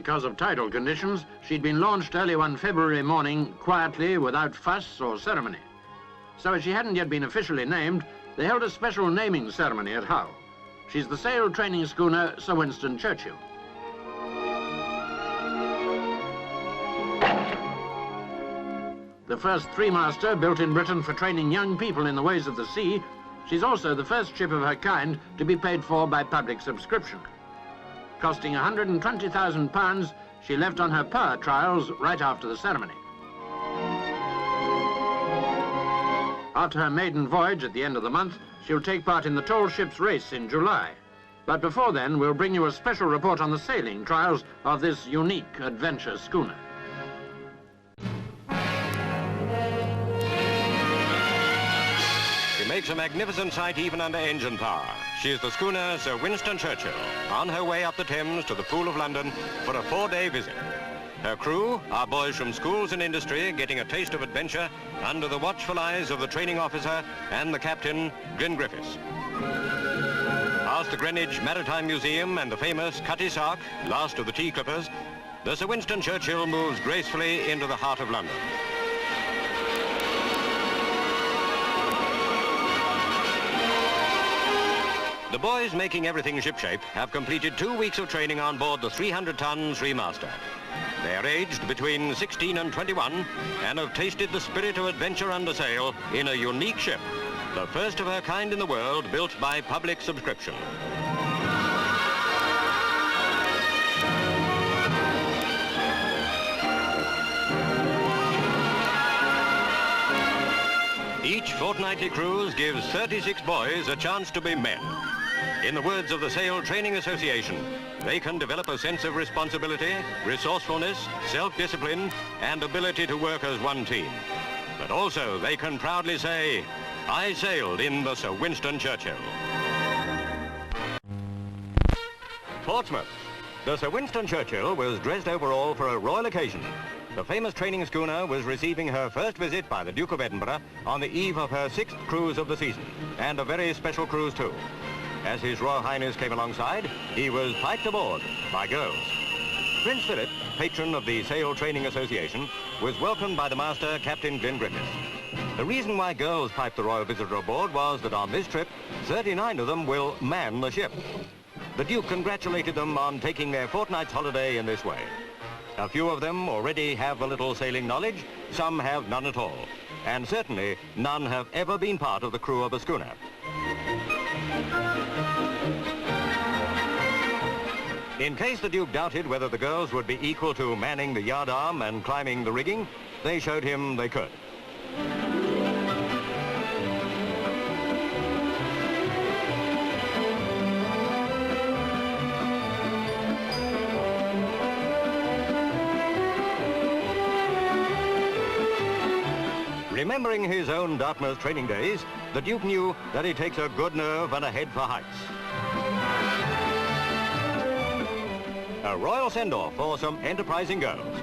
because of tidal conditions, she'd been launched early one February morning, quietly, without fuss or ceremony. So as she hadn't yet been officially named, they held a special naming ceremony at Hull. She's the sail training schooner Sir Winston Churchill. The first three-master built in Britain for training young people in the ways of the sea, she's also the first ship of her kind to be paid for by public subscription. Costing £120,000, she left on her power trials right after the ceremony. After her maiden voyage at the end of the month, she'll take part in the tall ships race in July. But before then, we'll bring you a special report on the sailing trials of this unique adventure schooner. She makes a magnificent sight even under engine power. She is the schooner Sir Winston Churchill, on her way up the Thames to the Pool of London for a 4-day visit. Her crew are boys from schools and industry getting a taste of adventure under the watchful eyes of the training officer and the captain, Glyn Griffiths. Past the Greenwich Maritime Museum and the famous Cutty Sark, last of the tea clippers, the Sir Winston Churchill moves gracefully into the heart of London. The boys making everything shipshape have completed 2 weeks of training on board the 300-ton three-master. They are aged between 16 and 21 and have tasted the spirit of adventure under sail in a unique ship, the first of her kind in the world built by public subscription. Each fortnightly cruise gives 36 boys a chance to be men. In the words of the Sail Training Association, they can develop a sense of responsibility, resourcefulness, self-discipline, and ability to work as one team. But also they can proudly say, I sailed in the Sir Winston Churchill. Portsmouth. The Sir Winston Churchill was dressed overall for a royal occasion. The famous training schooner was receiving her first visit by the Duke of Edinburgh on the eve of her 6th cruise of the season, and a very special cruise too. As His Royal Highness came alongside, he was piped aboard by girls. Prince Philip, patron of the Sail Training Association, was welcomed by the master, Captain Glyn Griffiths. The reason why girls piped the royal visitor aboard was that on this trip, 39 of them will man the ship. The Duke congratulated them on taking their fortnight's holiday in this way. A few of them already have a little sailing knowledge, some have none at all, and certainly none have ever been part of the crew of a schooner. In case the Duke doubted whether the girls would be equal to manning the yardarm and climbing the rigging, they showed him they could. Remembering his own Dartmouth training days, the Duke knew that it takes a good nerve and a head for heights. A royal send-off for some enterprising girls.